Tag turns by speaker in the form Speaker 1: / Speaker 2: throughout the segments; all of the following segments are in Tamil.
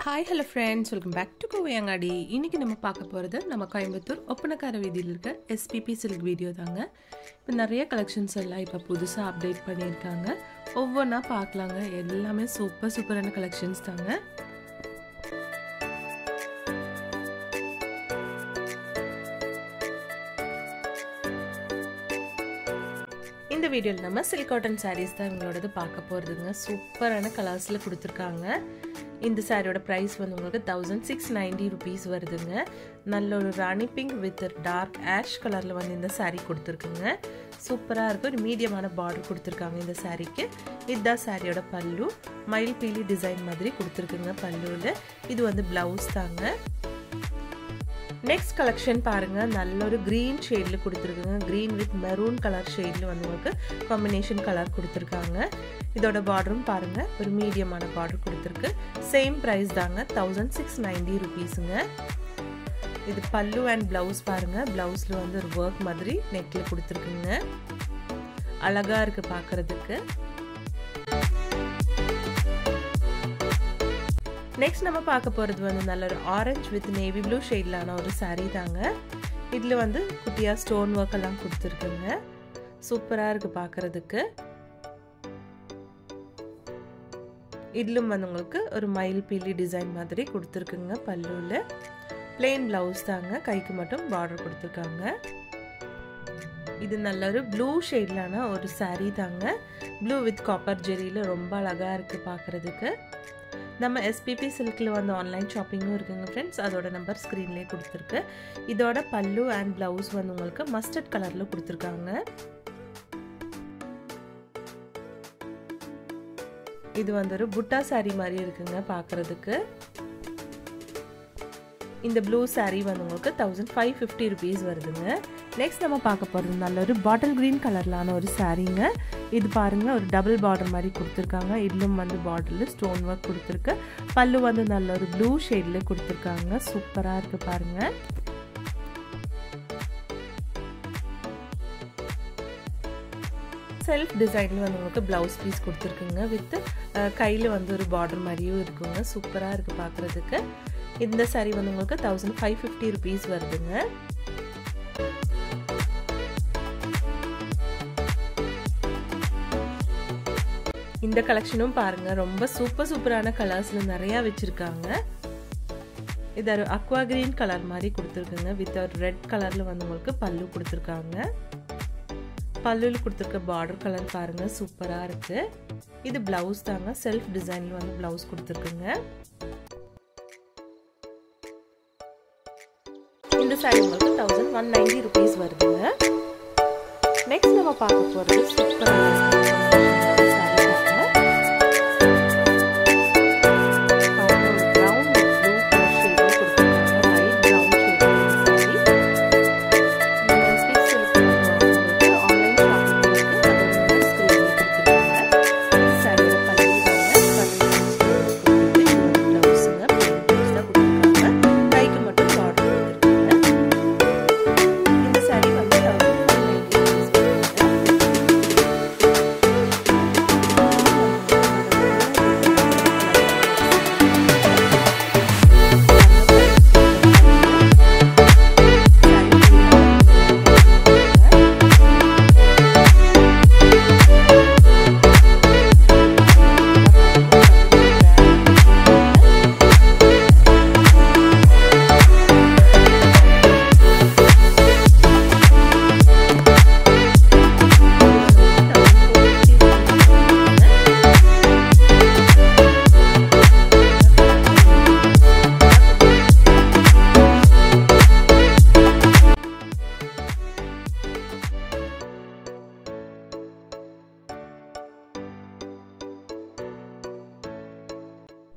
Speaker 1: Hi hello friends, welcome back to Kovaiyangadi. இன்றைக்கி நம்ம பார்க்க போகிறது நம்ம கோயம்புத்தூர் ஒப்பனக்கார வீதியில் இருக்க எஸ்பிபி சில்க் வீடியோ தாங்க. இப்போ நிறைய கலெக்ஷன்ஸ் எல்லாம் இப்போ புதுசாக அப்டேட் பண்ணியிருக்காங்க. ஒவ்வொன்றா பார்க்கலாங்க. எல்லாமே சூப்பரான கலெக்ஷன்ஸ் தாங்க. இந்த வீடியோவில் நம்ம சில்க் காட்டன் சாரீஸ் தான் இவங்களோடது பார்க்க போகிறதுங்க. சூப்பரான கலர்ஸில் கொடுத்துருக்காங்க. இந்த சாரியோட ப்ரைஸ் வந்து உங்களுக்கு 1690 ருபீஸ் வருதுங்க. நல்ல ஒரு ராணி பிங்க் வித் டார்க் ஆஷ் கலரில் வந்து இந்த சாரீ கொடுத்துருக்குங்க. சூப்பராக இருக்குது. ஒரு மீடியமான பார்டர் கொடுத்துருக்காங்க இந்த சாரீக்கு. இதுதான் சாரியோட பல்லு. மயில் பீலி டிசைன் மாதிரி கொடுத்துருக்குங்க பல்லுவில். இது வந்து ப்ளவுஸ் தாங்க. நெக்ஸ்ட் கலெக்ஷன் பாருங்கள். நல்ல ஒரு க்ரீன் ஷேடில் கொடுத்துருக்குங்க. க்ரீன் வித் மெரூன் கலர் ஷேடில் வந்து உங்களுக்கு காம்பினேஷன் கலர் கொடுத்துருக்காங்க. இதோட பார்டரும் பாருங்கள், ஒரு மீடியமான பார்டர் கொடுத்துருக்கு. சேம் ப்ரைஸ் தாங்க, 1690 ருபீஸுங்க. இது பல்லு அண்ட் ப்ளவுஸ் பாருங்கள். ப்ளவுஸில் வந்து ஒரு ஒர்க் மாதிரி நெக்கில் கொடுத்துருக்குங்க. அழகாக இருக்குது பார்க்குறதுக்கு. நெக்ஸ்ட் நம்ம பார்க்க போகிறது வந்து நல்ல ஒரு ஆரஞ்சு வித் நேவி ப்ளூ ஷேட்லான ஒரு சாரீ தாங்க. இதில் வந்து குட்டியாக ஸ்டோன் ஒர்க் எல்லாம் கொடுத்துருக்குங்க. சூப்பராக இருக்குது பார்க்குறதுக்கு. இதிலும் வந்து உங்களுக்கு ஒரு மயில் பீலி டிசைன் மாதிரி கொடுத்துருக்குங்க பல்லுவில். பிளெயின் ப்ளவுஸ் தாங்க. கைக்கு மட்டும் பார்டர் கொடுத்துருக்காங்க. இது நல்ல ஒரு ப்ளூ ஷேட்லான ஒரு சாரீ தாங்க. ப்ளூ வித் காப்பர் ஜெரியில் ரொம்ப அழகாக இருக்குது பார்க்குறதுக்கு. நம்ம எஸ்பிபி சில்கில் வந்து ஆன்லைன் ஷாப்பிங்கும் இருக்குங்க ஃப்ரெண்ட்ஸ். அதோட நம்பர் ஸ்க்ரீன்லேயே கொடுத்துருக்கு. இதோட பல்லு அண்ட் ப்ளவுஸ் வந்து உங்களுக்கு மஸ்டர்ட் கலரில் கொடுத்துருக்காங்க. இது வந்து ஒரு புட்டா சாரீ மாதிரி இருக்குங்க பார்க்குறதுக்கு. இந்த ப்ளூ சாரீ வந்து உங்களுக்கு 1550 ருபீஸ் வருதுங்க. நெக்ஸ்ட் நம்ம பார்க்க போகிறது நல்ல ஒரு பாட்டில் க்ரீன் கலர்லான ஒரு சாரீங்க. இது பாருங்கள், ஒரு டபுள் பார்டர் மாதிரி கொடுத்துருக்காங்க. இதிலும் வந்து பார்டரில் ஸ்டோன் ஒர்க் கொடுத்துருக்கு. பல்லு வந்து நல்ல ஒரு ப்ளூ ஷேடில் கொடுத்துருக்காங்க. சூப்பராக இருக்குது பாருங்கள். செல்ஃப் டிசைனில் வந்து உங்களுக்கு ப்ளவுஸ் பீஸ் கொடுத்துருக்குங்க. வித் கையில் வந்து ஒரு பார்டர் மாதிரியும் இருக்குங்க. சூப்பராக இருக்குது பார்க்குறதுக்கு. இந்த சாரீ வந்து உங்களுக்கு 1550 ருபீஸ் வருதுங்க. இந்த கலெக்ஷனும் பாருங்க, ரொம்ப சூப்பரான கலர்ஸ்ல நிறைய வச்சிருக்காங்க. இது ஒரு அக்வா கிரீன் கலர் மாதிரி கொடுத்துருக்குங்க. வித் ஒரு ரெட் கலர்ல வந்து உங்களுக்கு பல்லு கொடுத்துருக்காங்க. பல்லுல கொடுத்துருக்க பார்டர் கலர் பாருங்க, சூப்பரா இருக்கு. இது பிளவுஸ் தாங்க. செல்ஃப் டிசைன்ல வந்து பிளவுஸ் கொடுத்துருக்குங்க. இந்த சாரி உங்களுக்கு 1190 ருபீஸ் வருதுங்க. நெக்ஸ்ட் நம்ம பார்க்க போறது சூப்பரான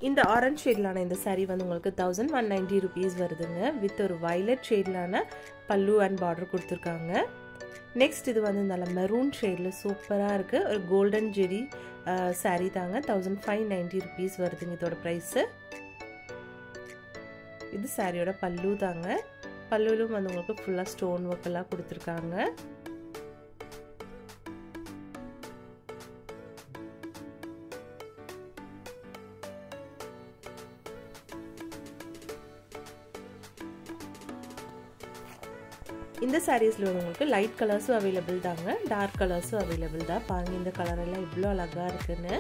Speaker 1: இந்த ஆரஞ்சு ஷேட்லான இந்த சாரீ வந்து உங்களுக்கு 1190 ருபீஸ் வருதுங்க. வித் ஒரு வயலட் ஷேட்லான பல்லு அண்ட் பார்டர் கொடுத்துருக்காங்க. நெக்ஸ்ட் இது வந்து நல்ல மெரூன் ஷேடில் சூப்பராக இருக்குது. ஒரு கோல்டன் ஜெரி சாரீ தாங்க. 1590 ருபீஸ் வருதுங்க இதோட ப்ரைஸு. இது சாரியோட பல்லு தாங்க. பல்லுவிலும் வந்து உங்களுக்கு ஃபுல்லாக ஸ்டோன் ஒர்க் எல்லாம் கொடுத்துருக்காங்க. இந்த சாரீஸில் உங்களுக்கு லைட் கலர்ஸும் அவைலபிள் தாங்க, டார்க் கலர்ஸும் அவைலபிள் தான். பாருங்கள் இந்த கலர் எல்லாம் இவ்வளோ அழகாக இருக்குன்னு.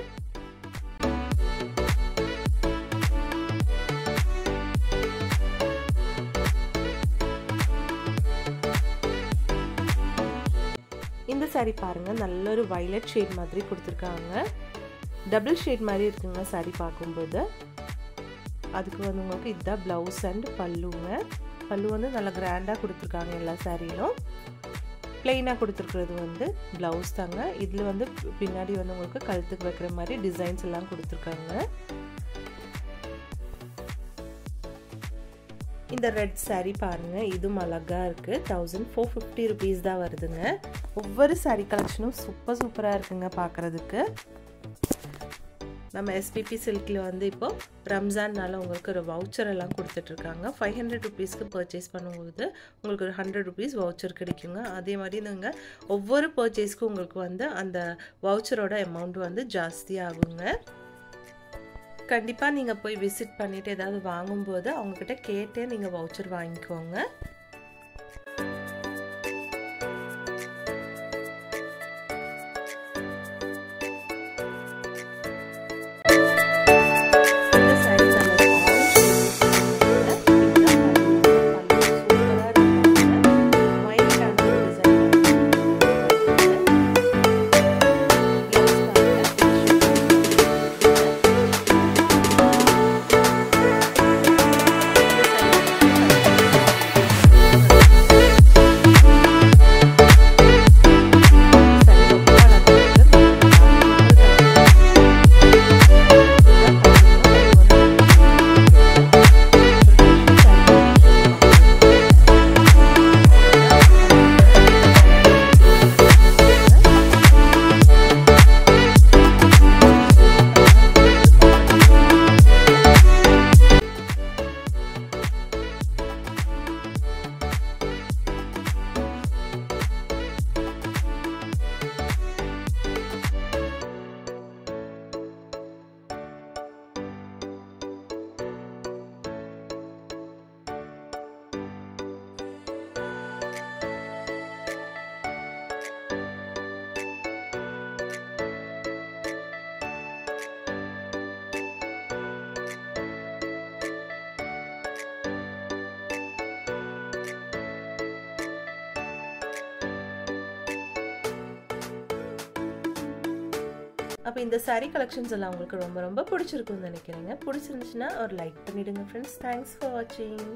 Speaker 1: இந்த சாரீ பாருங்கள் நல்ல ஒரு வயலட் ஷேட் மாதிரி கொடுத்துருக்காங்க. டபுள் ஷேட் மாதிரி இருக்குங்க சாரீ பார்க்கும்போது. அதுக்கு வந்து உங்களுக்கு இதுதான் ப்ளவுஸ் அண்ட் பல்லுங்க. பல்லு வந்து நல்லா கிராண்டாக கொடுத்துருக்காங்க எல்லா சாரியிலும். பிளெயினாக கொடுத்துருக்கிறது வந்து ப்ளவுஸ் தாங்க. இதில் வந்து பின்னாடி வந்து உங்களுக்கு கழுத்துக்கு வைக்கிற மாதிரி டிசைன்ஸ் எல்லாம் கொடுத்துருக்காங்க. இந்த ரெட் சாரீ பாருங்கள், இதுவும் அழகாக இருக்குது. 1450 rupees தான் வருதுங்க. ஒவ்வொரு சாரீ கலெக்ஷனும் சூப்பராக இருக்குங்க பார்க்குறதுக்கு. நம்ம எஸ்பிபி சில்கில் வந்து இப்போது ரம்ஜான்னால உங்களுக்கு ஒரு வவுச்சர் எல்லாம் கொடுத்துட்ருக்காங்க. 500 rupeesக்கு பர்ச்சேஸ் பண்ணும்போது உங்களுக்கு ஒரு 100 rupees வவுச்சர் கிடைக்குங்க. அதே மாதிரி நீங்கள் ஒவ்வொரு பர்ச்சேஸ்க்கும் உங்களுக்கு வந்து அந்த வவுச்சரோட அமௌண்ட் வந்து ஜாஸ்தியாகுங்க. கண்டிப்பாக நீங்கள் போய் விசிட் பண்ணிவிட்டு ஏதாவது வாங்கும்போது அவங்கக்கிட்ட கேட்டே நீங்கள் வவுச்சர் வாங்கிக்கோங்க. அப்போ இந்த சாரீ கலெக்ஷன்ஸ் எல்லாம் உங்களுக்கு ரொம்ப பிடிச்சிருக்கும்னு நினைக்கிறேங்க. பிடிச்சிருந்துச்சுன்னா ஒரு லைக் பண்ணிவிடுங்க ஃப்ரெண்ட்ஸ். தேங்க்ஸ் ஃபார் வாட்சிங்.